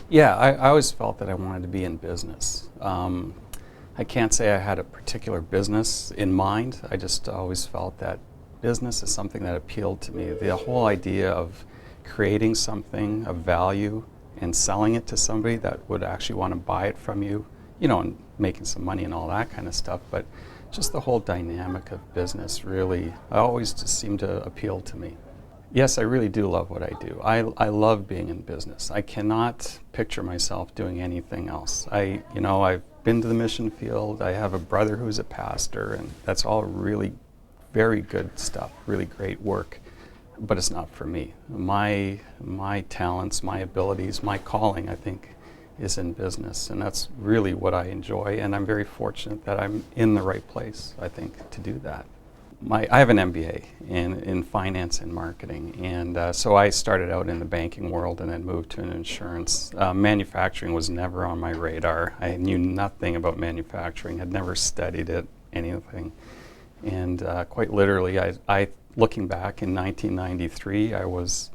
Yeah, I always felt that I wanted to be in business. I can't say I had a particular business in mind. I just always felt that business is something that appealed to me. The whole idea of creating something of value and selling it to somebody that would actually want to buy it from you, and making some money and all that kind of stuff. But just the whole dynamic of business really always just seemed to appeal to me. Yes, I really do love what I do. I love being in business. I cannot picture myself doing anything else. I've been to the mission field. I have a brother who's a pastor, and that's all really very good stuff, really great work, but it's not for me. My talents, my abilities, my calling, I think, is in business, and that's really what I enjoy, and I'm very fortunate that I'm in the right place, I think, to do that. I have an MBA in finance and marketing, and so I started out in the banking world and then moved to an insurance. Manufacturing was never on my radar. I knew nothing about manufacturing, had never studied it, anything. And quite literally, I looking back in 1993, I was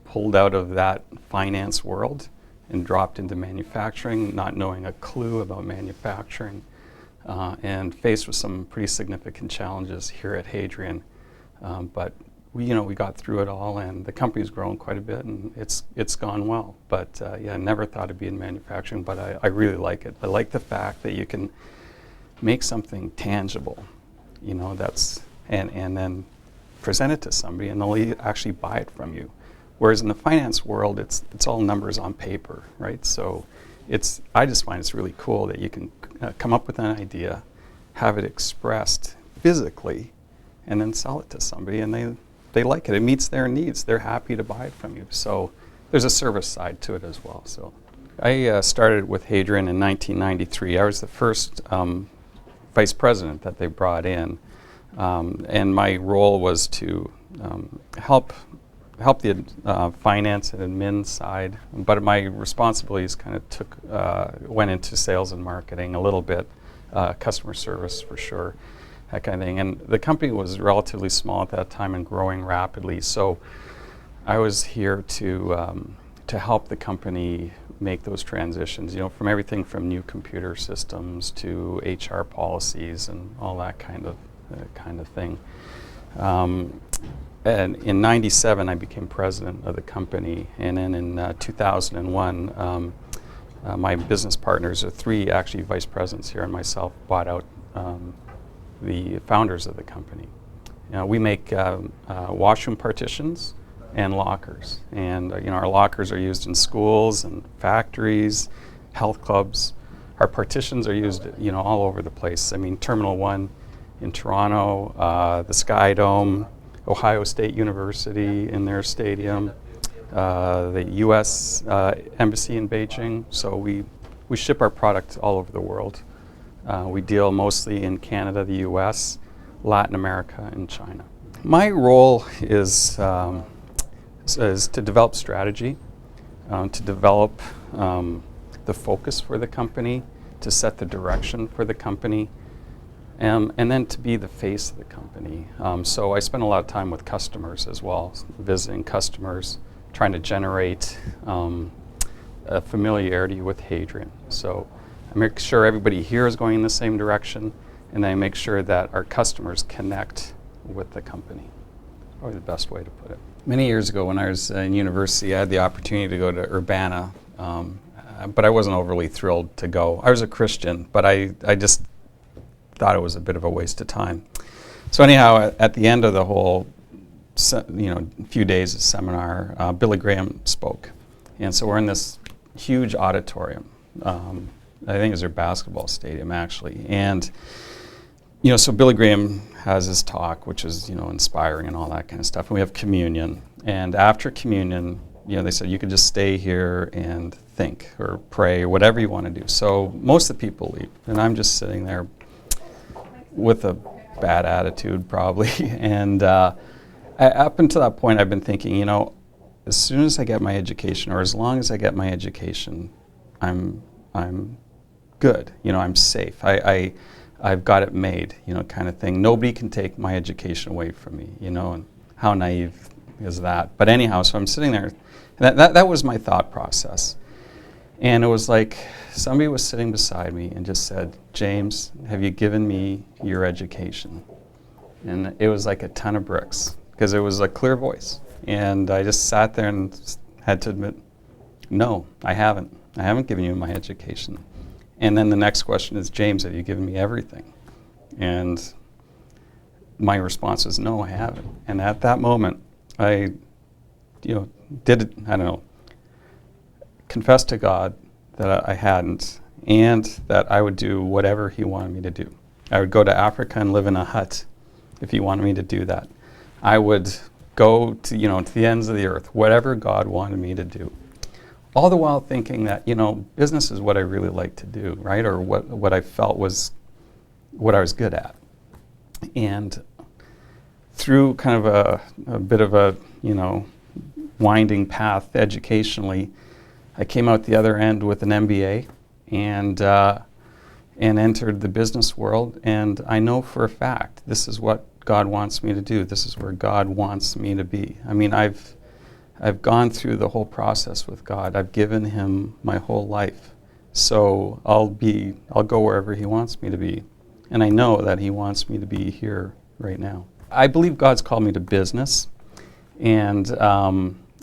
pulled out of that finance world and dropped into manufacturing, not knowing a clue about manufacturing. And faced with some pretty significant challenges here at Hadrian, but we got through it all, and the company's grown quite a bit, and it's gone well. But I never thought I'd be in manufacturing, but I really like it. I like the fact that you can make something tangible, and then present it to somebody, and they'll actually buy it from you. Whereas in the finance world, it's all numbers on paper, right? So I just find it's really cool that you can come up with an idea, have it expressed physically, and then sell it to somebody, and they like it. It meets their needs. They're happy to buy it from you. So there's a service side to it as well. So I started with Hadrian in 1993. I was the first vice president that they brought in, and my role was to help the finance and admin side, but my responsibilities kind of went into sales and marketing a little bit, customer service for sure, that kind of thing. And the company was relatively small at that time and growing rapidly, so I was here to help the company make those transitions, from everything from new computer systems to HR policies and all that kind of thing. And in '97, I became president of the company, and then in 2001, my business partners, three actually vice presidents here, and myself, bought out the founders of the company. We make washroom partitions and lockers, and our lockers are used in schools and factories, health clubs. Our partitions are used, all over the place. I mean, Terminal 1 in Toronto, the Sky Dome, Ohio State University in their stadium, the U.S. Embassy in Beijing. So we ship our product all over the world. We deal mostly in Canada, the U.S., Latin America, and China. My role is to develop strategy, to develop the focus for the company, to set the direction for the company, and then to be the face of the company. So I spend a lot of time with customers as well, visiting customers, trying to generate a familiarity with Hadrian. So I make sure everybody here is going in the same direction, and I make sure that our customers connect with the company. Probably the best way to put it. Many years ago when I was in university, I had the opportunity to go to Urbana, but I wasn't overly thrilled to go. I was a Christian, but I just thought it was a bit of a waste of time. So anyhow, at the end of the whole few days of seminar, Billy Graham spoke. And so we're in this huge auditorium. I think it was their basketball stadium, actually. And so Billy Graham has his talk, which is inspiring and all that kind of stuff. And we have communion. And after communion, they said you could just stay here and think or pray or whatever you want to do. So most of the people leave, and I'm just sitting there with a bad attitude probably. And up until that point, I've been thinking, as soon as I get my education, or as long as I get my education, I'm good. I'm safe. I've got it made, kind of thing. Nobody can take my education away from me, and how naive is that? But anyhow, so I'm sitting there. That was my thought process. And it was like somebody was sitting beside me and just said, "James, have you given me your education?" And it was like a ton of bricks, because it was a clear voice. And I just sat there and had to admit, no, I haven't. I haven't given you my education. And then the next question is, "James, have you given me everything?" And my response was, "No, I haven't." And at that moment, I, confessed to God that I hadn't, and that I would do whatever He wanted me to do. I would go to Africa and live in a hut if He wanted me to do that. I would go to, to the ends of the earth, whatever God wanted me to do. All the while thinking that, business is what I really like to do, right? Or what I felt was what I was good at. And through kind of a bit of a, winding path educationally, I came out the other end with an MBA and entered the business world. And I know for a fact this is what God wants me to do. This is where God wants me to be. I mean, I've gone through the whole process with God. I've given Him my whole life. So I'll go wherever He wants me to be. And I know that He wants me to be here right now. I believe God's called me to business. And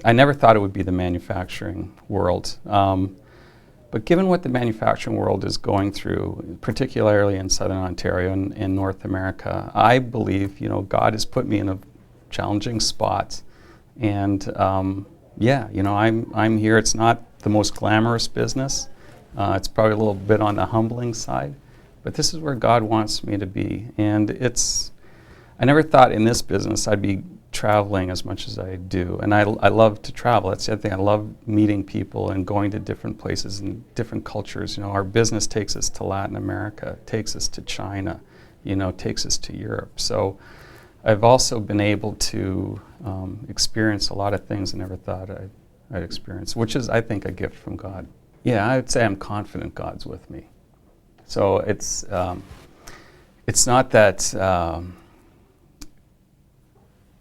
I never thought it would be the manufacturing world. But given what the manufacturing world is going through, particularly in Southern Ontario and in North America, I believe, God has put me in a challenging spot. And I'm here. It's not the most glamorous business. It's probably a little bit on the humbling side. But this is where God wants me to be. And I never thought in this business I'd be traveling as much as I do. And I love to travel. That's the other thing. I love meeting people and going to different places and different cultures. Our business takes us to Latin America, takes us to China, takes us to Europe. So I've also been able to experience a lot of things I never thought I'd experience, which is, I think, a gift from God. Yeah, I would say I'm confident God's with me. So it's not that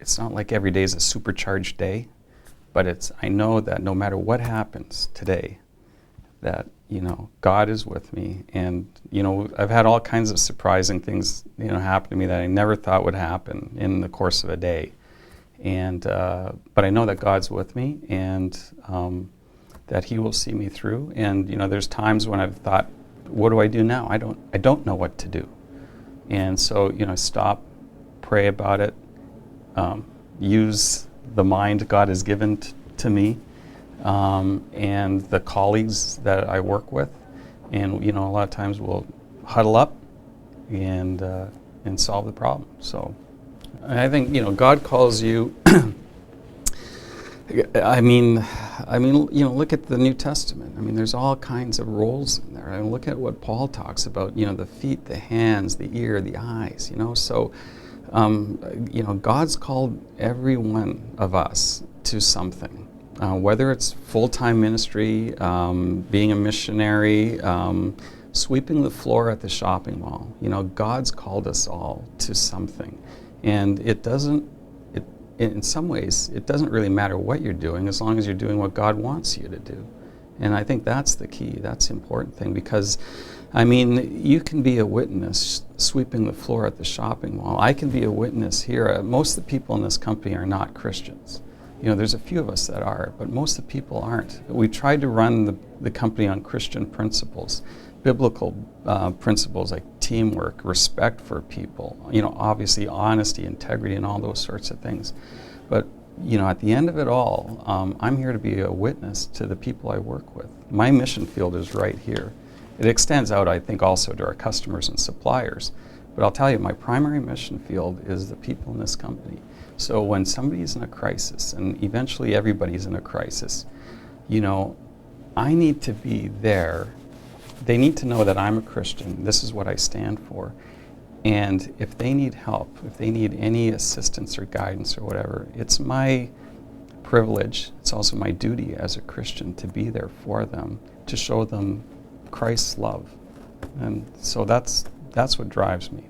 it's not like every day is a supercharged day, but I know that no matter what happens today, that God is with me. And I've had all kinds of surprising things happen to me that I never thought would happen in the course of a day. And but I know that God's with me, and that He will see me through. And there's times when I've thought, what do I do now? I don't know what to do. And so stop, pray about it, use the mind God has given to me, and the colleagues that I work with, and a lot of times we'll huddle up and solve the problem. So I think God calls you. I mean, look at the New Testament. I mean, there's all kinds of roles in there. And look at what Paul talks about. The feet, the hands, the ear, the eyes. So. God's called every one of us to something, whether it's full-time ministry, being a missionary, sweeping the floor at the shopping mall. God's called us all to something. And in some ways, it doesn't really matter what you're doing as long as you're doing what God wants you to do. And I think that's the key. That's the important thing, because you can be a witness sweeping the floor at the shopping mall. I can be a witness here. Most of the people in this company are not Christians. There's a few of us that are, but most of the people aren't. We tried to run the company on Christian principles, biblical principles like teamwork, respect for people, obviously honesty, integrity, and all those sorts of things. But at the end of it all, I'm here to be a witness to the people I work with. My mission field is right here. It extends out, I think, also to our customers and suppliers. But I'll tell you, my primary mission field is the people in this company. So when somebody's in a crisis, and eventually everybody's in a crisis, I need to be there. They need to know that I'm a Christian. This is what I stand for. And if they need help, if they need any assistance or guidance or whatever, it's my privilege, it's also my duty as a Christian to be there for them, to show them Christ's love. And so that's what drives me.